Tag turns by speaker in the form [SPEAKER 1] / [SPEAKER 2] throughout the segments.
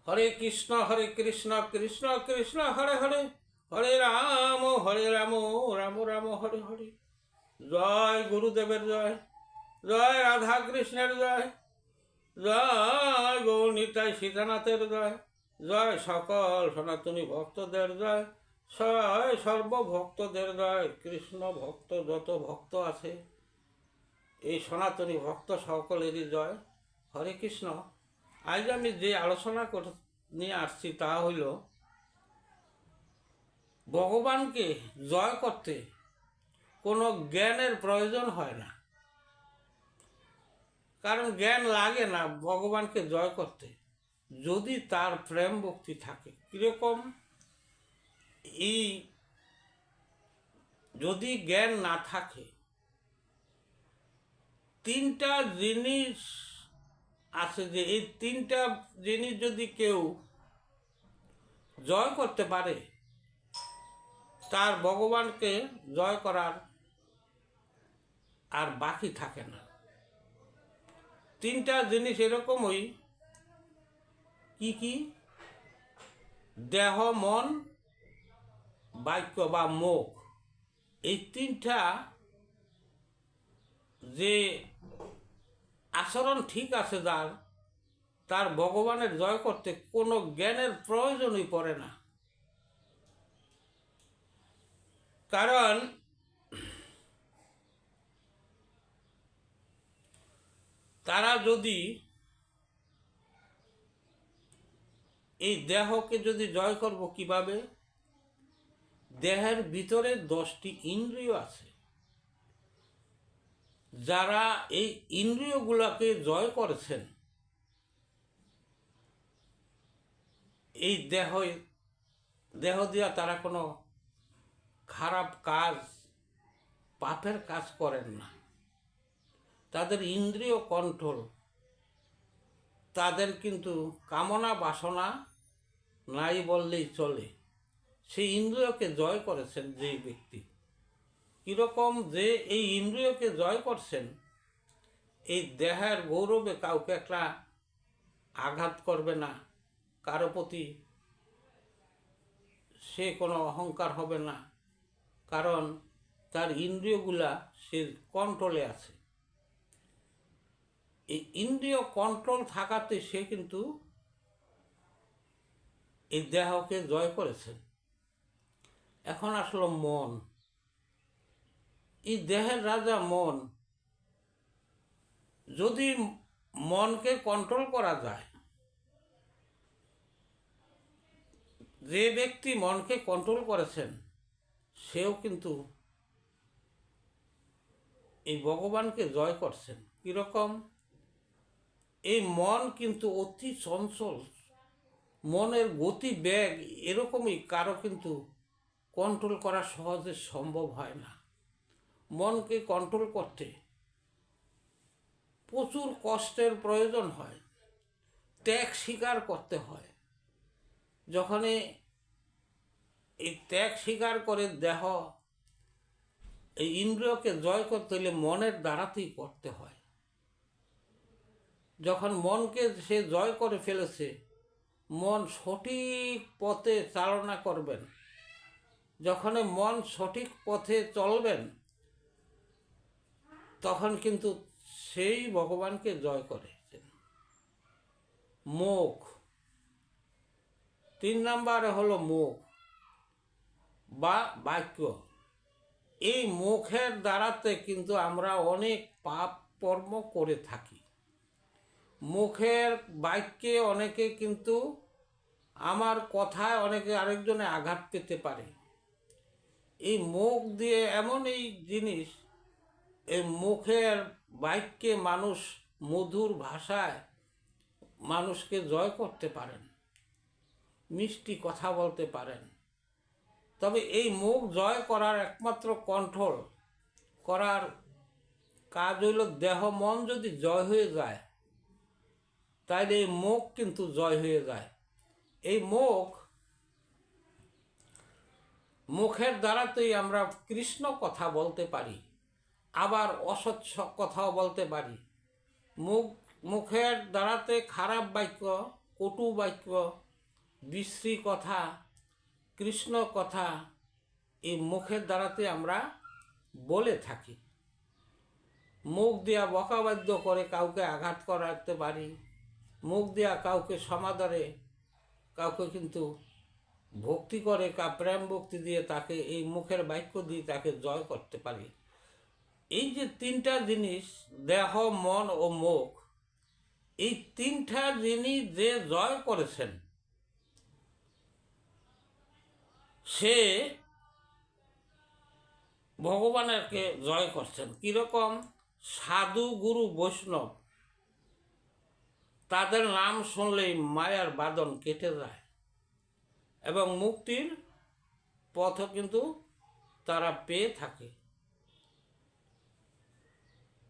[SPEAKER 1] হরে কৃষ্ণ কৃষ্ণ কৃষ্ণ হরে হরে, হরে রাম রাম রাম হরে হরে। জয় গুরুদেবের জয়, জয় রাধা কৃষ্ণের জয়, জয় গৌরনিতাই সীতানাথের জয়, জয় সকল সনাতনী ভক্তদের জয়, জয় সর্বভক্তদের জয়। কৃষ্ণ ভক্ত যত ভক্ত আছে, এই সনাতনী ভক্ত সকলেরই জয়। হরে কৃষ্ণ। আজ আমি যে আলোচনা নিয়ে আসছি তা হইল, ভগবানকে জয় করতে কোনো জ্ঞানের প্রয়োজন হয় না। কারণ জ্ঞান লাগে না ভগবানকে জয় করতে, যদি তার প্রেম ভক্তি থাকে। কীরকম? এই যদি জ্ঞান না থাকে, তিনটা জিনিস আছে, যে এই তিনটা জিনিস যদি কেউ জয় করতে পারে, তার ভগবানকে জয় করার আর বাকি থাকে না। তিনটা জিনিস এরকমই, কি কি? দেহ, মন, বাক্য বা মুখ। এই তিনটা যে আচরণ ঠিক আছে যার, তার ভগবানের জয় করতে কোনো জ্ঞানের প্রয়োজনই পড়ে না। কারণ তারা যদি এই দেহকে যদি জয় করব কিভাবে? দেহের ভিতরে 10টি ইন্দ্রিয় আছে। যারা এই ইন্দ্রিয়গুলোকে জয় করেছেন, এই দেহ দিয়া তারা কোনো খারাপ কাজ, পাপের কাজ করেন না। তাদের ইন্দ্রিয় কন্ট্রোল, তাদের কিন্তু কামনা বাসনা নাই বললেই চলে। সেই ইন্দ্রিয়কে জয় করেছেন যেই ব্যক্তি। কীরকম? যে এই ইন্দ্রিয়কে জয় করছেন, এই দেহের গৌরবে কাউকে একটা আঘাত করবে না, কারো প্রতি সে কোনো অহংকার হবে না, কারণ তার ইন্দ্রিয়গুলা সে কন্ট্রোলে আছে। এই ইন্দ্রিয় কন্ট্রোল থাকাতে সে কিন্তু এই দেহকে জয় করেছেন। এখন আসলো মন। এই দেহের রাজা মন। যদি মনকে কন্ট্রোল করা যায়, যে ব্যক্তি মনকে কন্ট্রোল করেছেন, সেও কিন্তু এই ভগবানকে জয় করছেন। কীরকম? এই মন কিন্তু অতি চঞ্চল, মনের গতি বেগ এরকমই, কারো কিন্তু কন্ট্রোল করা সহজে সম্ভব হয় না। মনকে কন্ট্রোল করতে প্রচুর কষ্টের প্রয়োজন হয়, ত্যাগ স্বীকার করতে হয়। যখনই এই ত্যাগ স্বীকার করে দেহ, এই ইন্দ্রিয়কে জয় করতে হলে মনের দ্বারাতেই করতে হয়। যখন মনকে সে জয় করে ফেলেছে, মন সঠিক পথে চালনা করবেন। যখন মন সঠিক পথে চলবেন, তখন কিন্তু সেই ভগবানকে জয় করেছেন। মুখ, 3 নম্বরে হলো মুখ বা বাক্য। এই মুখের দ্বারাতে কিন্তু আমরা অনেক পাপ কর্ম করে থাকি। মুখের বাক্যে অনেকে কিন্তু, আমার কথায় অনেকে আরেকজনে আঘাত পেতে পারে। এই মুখ দিয়ে এমন এই জিনিস, এই মুখের বাক্যে মানুষ মধুর ভাষায় মানুষকে জয় করতে পারেন, মিষ্টি কথা বলতে পারেন। তবে এই মুখ জয় করার একমাত্র কন্ট্রোল করার কাজ হইল, দেহ মন যদি জয় হয়ে যায়, তাইলে এই মুখ কিন্তু জয় হয়ে যায়। এই মুখের দ্বারাতেই আমরা কৃষ্ণ কথা বলতে পারি, আবার অসৎ কথাও বলতে পারি। মুখের দ্বারাতে খারাপ বাক্য কটু বাক্য, বিশ্রী কথা, কৃষ্ণ কথা এই মুখের দ্বারাতে আমরা বলে থাকি। মুখ দিয়া বকাবাদ্য করে কাউকে আঘাত করাতে পারি, মুখ দিয়া কাউকে সমাদরে, কাউকে কিন্তু ভক্তি করে প্রেম ভক্তি দিয়ে তাকে এই মুখের বাক্য দিয়ে তাকে জয় করতে পারি। এই যে তিনটা জিনিস, দেহ, মন ও মুখ, এই তিনটা জিনিস যে জয় করেছেন সে ভগবানকে জয় করছেন। কীরকম? সাধু, গুরু, বৈষ্ণব, তাদের নাম শুনলেই মায়ার বাঁধন কেটে যায় এবং মুক্তির পথও কিন্তু তারা পেয়ে থাকে।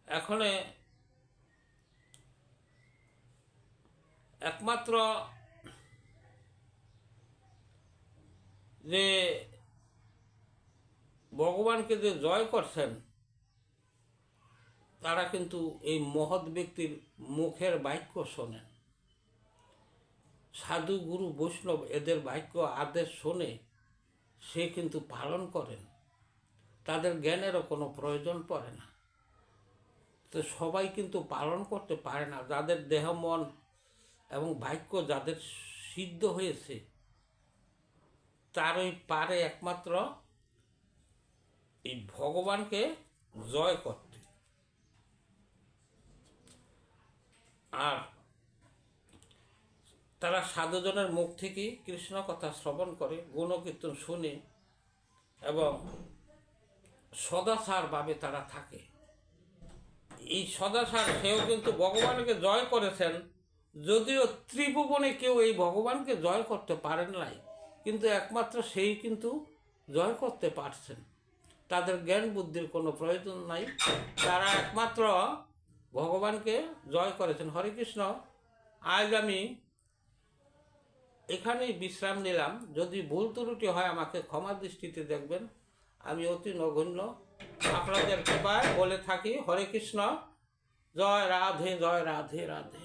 [SPEAKER 1] এখানে একমাত্র যে ভগবানকে যে জয় করছেন তারা কিন্তু এই মহৎ ব্যক্তির মুখের বাক্য শোনেন। সাধু, গুরু, বৈষ্ণব এদের বাক্য আদেশ শোনে সে কিন্তু পালন করেন, তাদের জ্ঞানেরও কোনো প্রয়োজন পড়ে না। তো সবাই কিন্তু পালন করতে পারে না। যাদের দেহ, মন এবং বাক্য যাদের সিদ্ধ হয়েছে তারই পারে একমাত্র এই ভগবানকে জয় করতে। আর তারা সাধুজনের মুখ থেকে কৃষ্ণ কথা শ্রবণ করে, গুণকীর্তন শুনে এবং সদাচারভাবে তারা থাকে। এই সদাচার সেও কিন্তু ভগবানকে জয় করেছেন, যদিও ত্রিভুবনে কেউ এই ভগবানকে জয় করতে পারেন নাই, কিন্তু একমাত্র সেই কিন্তু জয় করতে পারছেন। তাদের জ্ঞান বুদ্ধির কোনো প্রয়োজন নাই, তারা একমাত্র ভগবানকে জয় করেছেন। হরে কৃষ্ণ। আজ আমি এখানেই বিশ্রাম নিলাম। যদি ভুল ত্রুটি হয় আমাকে ক্ষমা দৃষ্টিতে দেখবেন। আমি অতি নগণ্য, আপনাদের কৃপায় বলে থাকি হরে কৃষ্ণ। জয় রাধে, জয় রাধে রাধে।